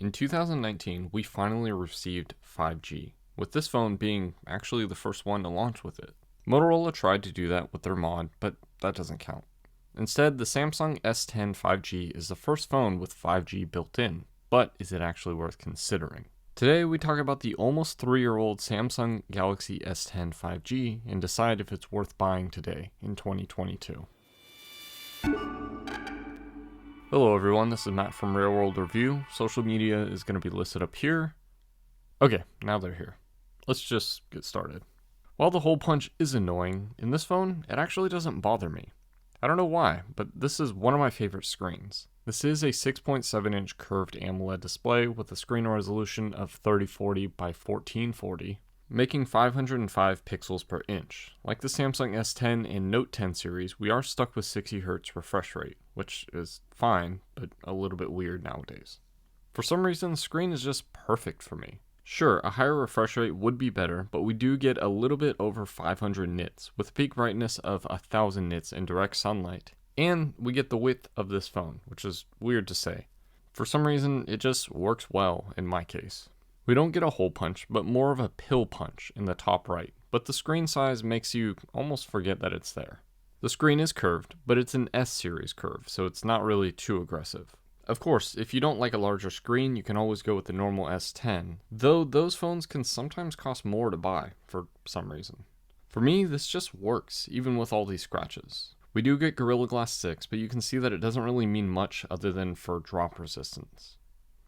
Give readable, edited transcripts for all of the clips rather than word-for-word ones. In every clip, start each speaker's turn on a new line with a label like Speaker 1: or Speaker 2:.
Speaker 1: In 2019, we finally received 5G, with this phone being actually the first one to launch with it. Motorola tried to do that with their mod, but that doesn't count. Instead, the Samsung S10 5G is the first phone with 5G built in, but is it actually worth considering? Today, we talk about the almost 3-year-old Samsung Galaxy S10 5G and decide if it's worth buying today in 2022. Hello everyone, this is Matt from Real World Review. Social media is going to be listed up here. Okay, now they're here. Let's just get started. While the hole punch is annoying, in this phone, it actually doesn't bother me. I don't know why, but this is one of my favorite screens. This is a 6.7-inch curved AMOLED display with a screen resolution of 3040 by 1440, making 505 pixels per inch. Like the Samsung S10 and Note 10 series, we are stuck with 60Hz refresh rate, which is fine, but a little bit weird nowadays. For some reason, the screen is just perfect for me. Sure, a higher refresh rate would be better, but we do get a little bit over 500 nits, with a peak brightness of 1000 nits in direct sunlight. And we get the width of this phone, which is weird to say. For some reason, it just works well in my case. We don't get a hole punch, but more of a pill punch in the top right, but the screen size makes you almost forget that it's there. The screen is curved, but it's an S-series curve, so it's not really too aggressive. Of course, if you don't like a larger screen, you can always go with the normal S10, though those phones can sometimes cost more to buy for some reason. For me, this just works, even with all these scratches. We do get Gorilla Glass 6, but you can see that it doesn't really mean much other than for drop resistance.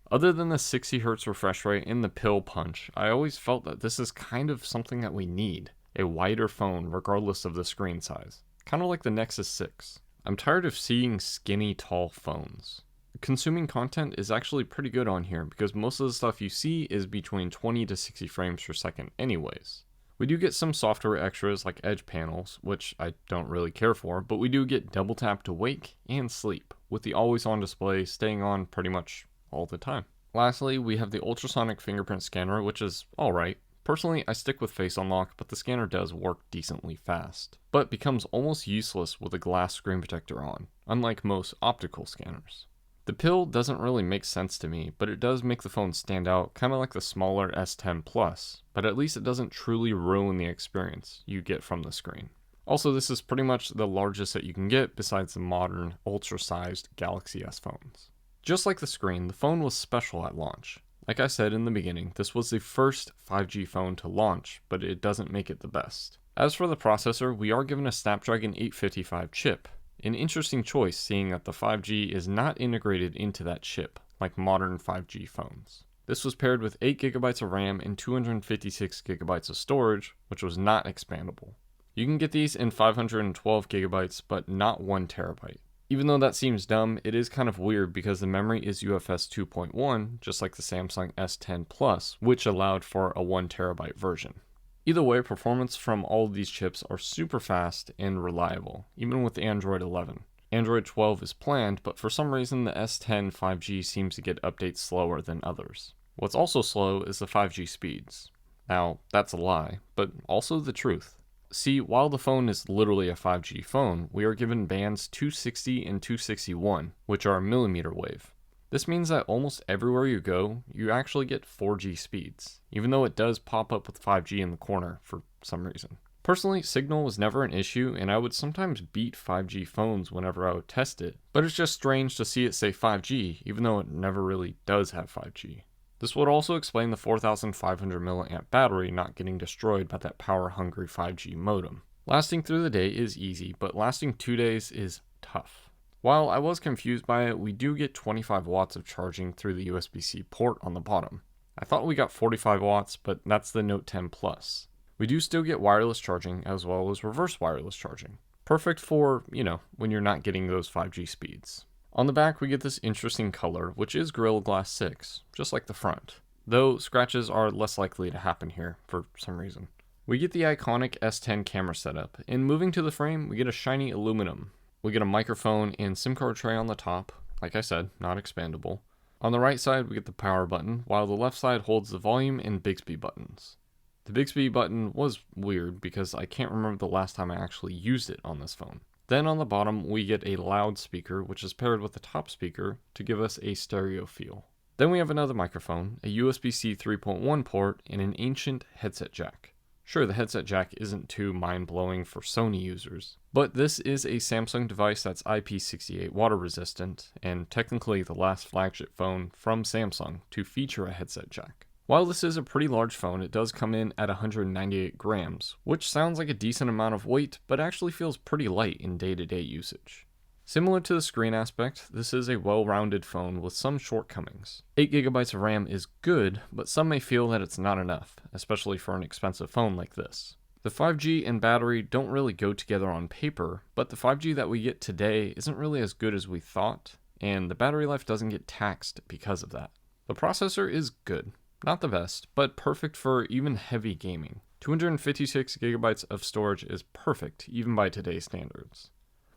Speaker 1: Other than the 60Hz refresh rate and the pill punch, I always felt that this is kind of something that we need. A wider phone regardless of the screen size. Kind of like the Nexus 6. I'm tired of seeing skinny, tall phones. Consuming content is actually pretty good on here because most of the stuff you see is between 20 to 60 frames per second anyways. We do get some software extras like edge panels, which I don't really care for, but we do get double tap to wake and sleep, with the always on display staying on pretty much all the time. Lastly, we have the ultrasonic fingerprint scanner, which is alright. Personally, I stick with face unlock, but the scanner does work decently fast, but becomes almost useless with a glass screen protector on, unlike most optical scanners. The pill doesn't really make sense to me, but it does make the phone stand out, kind of like the smaller S10 Plus, but at least it doesn't truly ruin the experience you get from the screen. Also, this is pretty much the largest that you can get besides the modern, ultra-sized Galaxy S phones. Just like the screen, the phone was special at launch. Like I said in the beginning, this was the first 5G phone to launch, but it doesn't make it the best. As for the processor, we are given a Snapdragon 855 chip. An interesting choice, seeing that the 5G is not integrated into that chip, like modern 5G phones. This was paired with 8GB of RAM and 256GB of storage, which was not expandable. You can get these in 512GB, but not 1TB. Even though that seems dumb, it is kind of weird because the memory is UFS 2.1, just like the Samsung S10 Plus, which allowed for a 1TB version. Either way, performance from all of these chips are super fast and reliable, even with Android 11. Android 12 is planned, but for some reason the S10 5G seems to get updates slower than others. What's also slow is the 5G speeds. Now, that's a lie, but also the truth. See, while the phone is literally a 5G phone, we are given bands 260 and 261, which are millimeter wave. This means that almost everywhere you go, you actually get 4G speeds, even though it does pop up with 5G in the corner for some reason. Personally, signal was never an issue, and I would sometimes beat 5G phones whenever I would test it, but it's just strange to see it say 5G, even though it never really does have 5G. This would also explain the 4500 mAh battery not getting destroyed by that power-hungry 5G modem. Lasting through the day is easy, but lasting 2 days is tough. While I was confused by it, we do get 25 watts of charging through the USB-C port on the bottom. I thought we got 45 watts, but that's the Note 10 Plus. We do still get wireless charging as well as reverse wireless charging. Perfect for, when you're not getting those 5G speeds. On the back, we get this interesting color, which is Gorilla Glass 6, just like the front. Though scratches are less likely to happen here for some reason. We get the iconic S10 camera setup, and moving to the frame, we get a shiny aluminum. We get a microphone and SIM card tray on the top, like I said, not expandable. On the right side, we get the power button, while the left side holds the volume and Bixby buttons. The Bixby button was weird because I can't remember the last time I actually used it on this phone. Then on the bottom, we get a loudspeaker, which is paired with the top speaker to give us a stereo feel. Then we have another microphone, a USB-C 3.1 port, and an ancient headset jack. Sure, the headset jack isn't too mind-blowing for Sony users, but this is a Samsung device that's IP68 water resistant, and technically the last flagship phone from Samsung to feature a headset jack. While this is a pretty large phone, it does come in at 198 grams, which sounds like a decent amount of weight, but actually feels pretty light in day-to-day usage. Similar to the screen aspect, this is a well-rounded phone with some shortcomings. 8GB of RAM is good, but some may feel that it's not enough, especially for an expensive phone like this. The 5G and battery don't really go together on paper, but the 5G that we get today isn't really as good as we thought, and the battery life doesn't get taxed because of that. The processor is good. Not the best, but perfect for even heavy gaming. 256GB of storage is perfect, even by today's standards.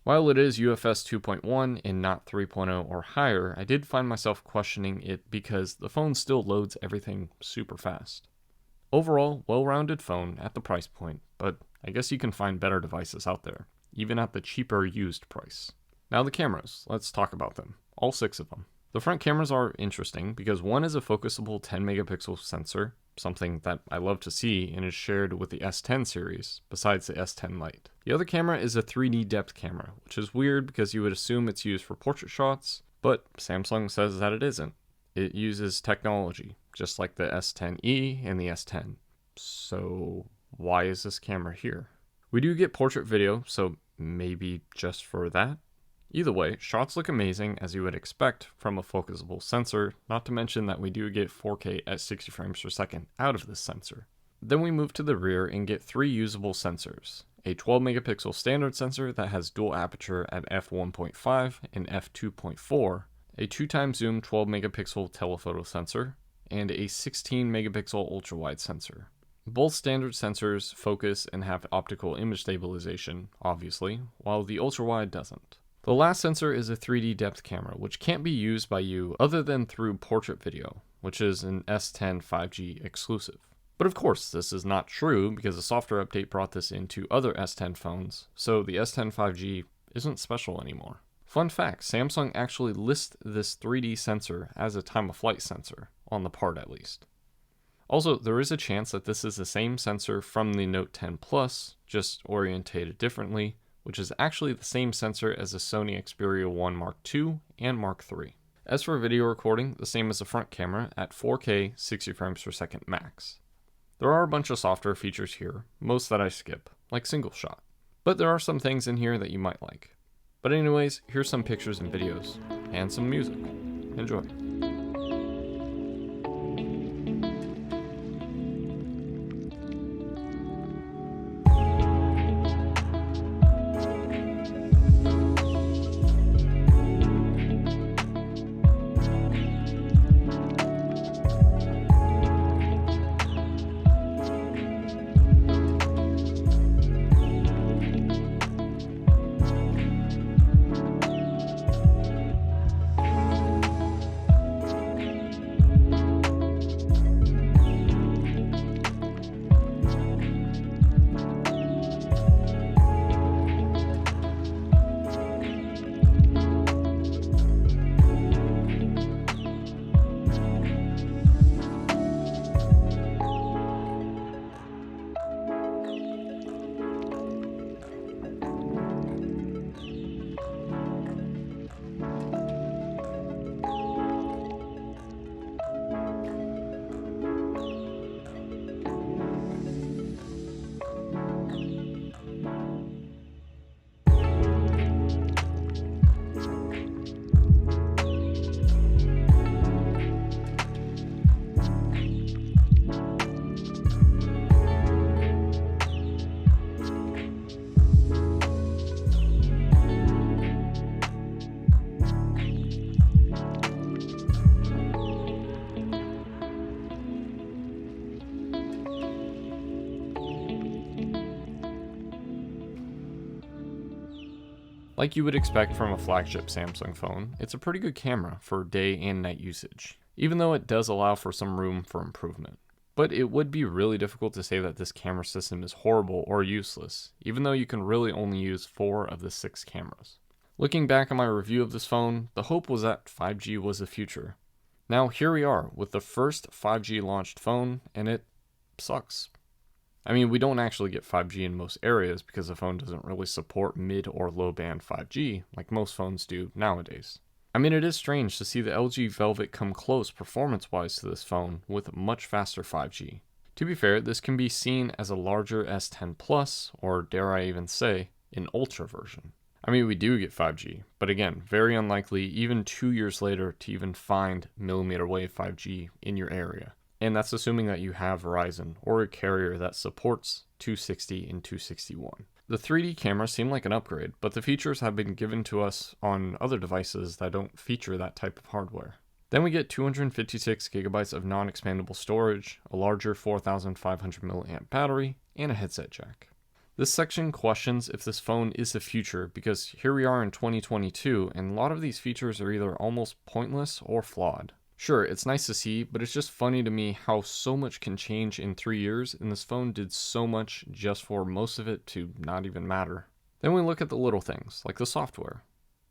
Speaker 1: While it is UFS 2.1 and not 3.0 or higher, I did find myself questioning it because the phone still loads everything super fast. Overall, well-rounded phone at the price point, but I guess you can find better devices out there, even at the cheaper used price. Now the cameras, let's talk about them. All 6 of them. The front cameras are interesting because one is a focusable 10 megapixel sensor, something that I love to see and is shared with the S10 series, besides the S10 Lite. The other camera is a 3D depth camera, which is weird because you would assume it's used for portrait shots, but Samsung says that it isn't. It uses technology, just like the S10e and the S10. So why is this camera here? We do get portrait video, so maybe just for that? Either way, shots look amazing as you would expect from a focusable sensor, not to mention that we do get 4K at 60 frames per second out of this sensor. Then we move to the rear and get 3 usable sensors. A 12 megapixel standard sensor that has dual aperture at f1.5 and f2.4, a 2x zoom 12 megapixel telephoto sensor, and a 16 megapixel ultra-wide sensor. Both standard sensors focus and have optical image stabilization, obviously, while the ultra-wide doesn't. The last sensor is a 3D depth camera, which can't be used by you other than through portrait video, which is an S10 5G exclusive. But of course, this is not true because a software update brought this into other S10 phones, so the S10 5G isn't special anymore. Fun fact, Samsung actually lists this 3D sensor as a time-of-flight sensor, on the part at least. Also, there is a chance that this is the same sensor from the Note 10 Plus, just orientated differently, which is actually the same sensor as the Sony Xperia 1 Mark II and Mark III. As for video recording, the same as the front camera at 4K 60 frames per second max. There are a bunch of software features here, most that I skip, like single shot. But there are some things in here that you might like. But anyways, here's some pictures and videos, and some music. Enjoy. Like you would expect from a flagship Samsung phone, it's a pretty good camera for day and night usage, even though it does allow for some room for improvement. But it would be really difficult to say that this camera system is horrible or useless, even though you can really only use 4 of the 6 cameras. Looking back on my review of this phone, the hope was that 5G was the future. Now here we are with the first 5G launched phone, and it sucks. I mean, we don't actually get 5G in most areas because the phone doesn't really support mid or low band 5G like most phones do nowadays. I mean, it is strange to see the LG Velvet come close performance-wise to this phone with much faster 5G. To be fair, this can be seen as a larger S10 Plus, or dare I even say, an Ultra version. I mean, we do get 5G, but again, very unlikely even 2 years later to even find millimeter wave 5G in your area. And that's assuming that you have Verizon or a carrier that supports 260 and 261. The 3D cameras seem like an upgrade, but the features have been given to us on other devices that don't feature that type of hardware. Then we get 256 gigabytes of non-expandable storage, a larger 4500 mAh battery, and a headset jack. This section questions if this phone is the future because here we are in 2022 and a lot of these features are either almost pointless or flawed. Sure, it's nice to see, but it's just funny to me how so much can change in 3 years and this phone did so much just for most of it to not even matter. Then we look at the little things, like the software.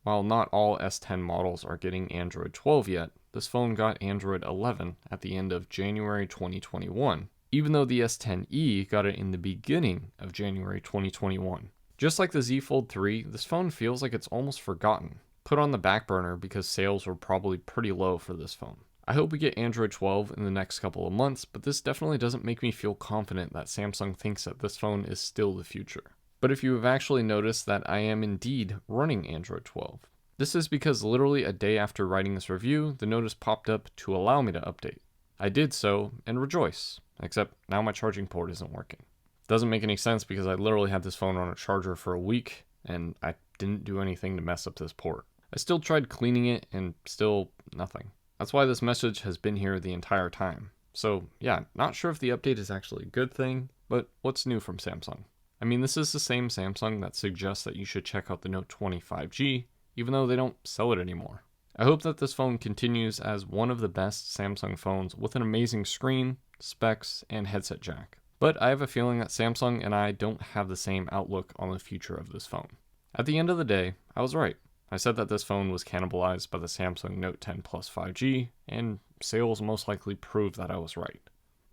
Speaker 1: While not all S10 models are getting Android 12 yet, this phone got Android 11 at the end of January 2021, even though the S10e got it in the beginning of January 2021. Just like the Z Fold 3, this phone feels like it's almost forgotten, put on the back burner because sales were probably pretty low for this phone. I hope we get Android 12 in the next couple of months, but this definitely doesn't make me feel confident that Samsung thinks that this phone is still the future. But if you have actually noticed that I am indeed running Android 12. This is because literally a day after writing this review, the notice popped up to allow me to update. I did so and rejoice, except now my charging port isn't working. Doesn't make any sense because I literally had this phone on a charger for a week and I didn't do anything to mess up this port. I still tried cleaning it and still nothing. That's why this message has been here the entire time. So yeah, not sure if the update is actually a good thing, but what's new from Samsung? I mean, this is the same Samsung that suggests that you should check out the Note 20 5G, even though they don't sell it anymore. I hope that this phone continues as one of the best Samsung phones with an amazing screen, specs, and headset jack. But I have a feeling that Samsung and I don't have the same outlook on the future of this phone. At the end of the day, I was right. I said that this phone was cannibalized by the Samsung Note 10 Plus 5G, and sales most likely proved that I was right.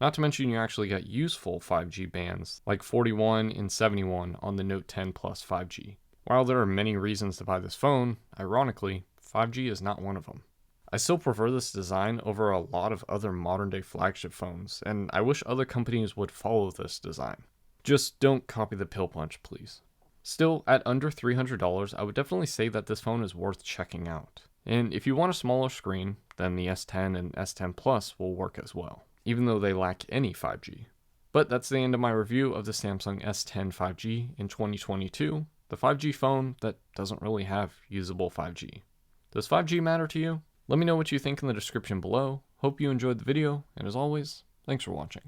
Speaker 1: Not to mention you actually get useful 5G bands like 41 and 71 on the Note 10 Plus 5G. While there are many reasons to buy this phone, ironically, 5G is not one of them. I still prefer this design over a lot of other modern day flagship phones, and I wish other companies would follow this design. Just don't copy the pill punch, please. Still, at under $300, I would definitely say that this phone is worth checking out. And if you want a smaller screen, then the S10 and S10 Plus will work as well, even though they lack any 5G. But that's the end of my review of the Samsung S10 5G in 2022, the 5G phone that doesn't really have usable 5G. Does 5G matter to you? Let me know what you think in the description below. Hope you enjoyed the video, and as always, thanks for watching.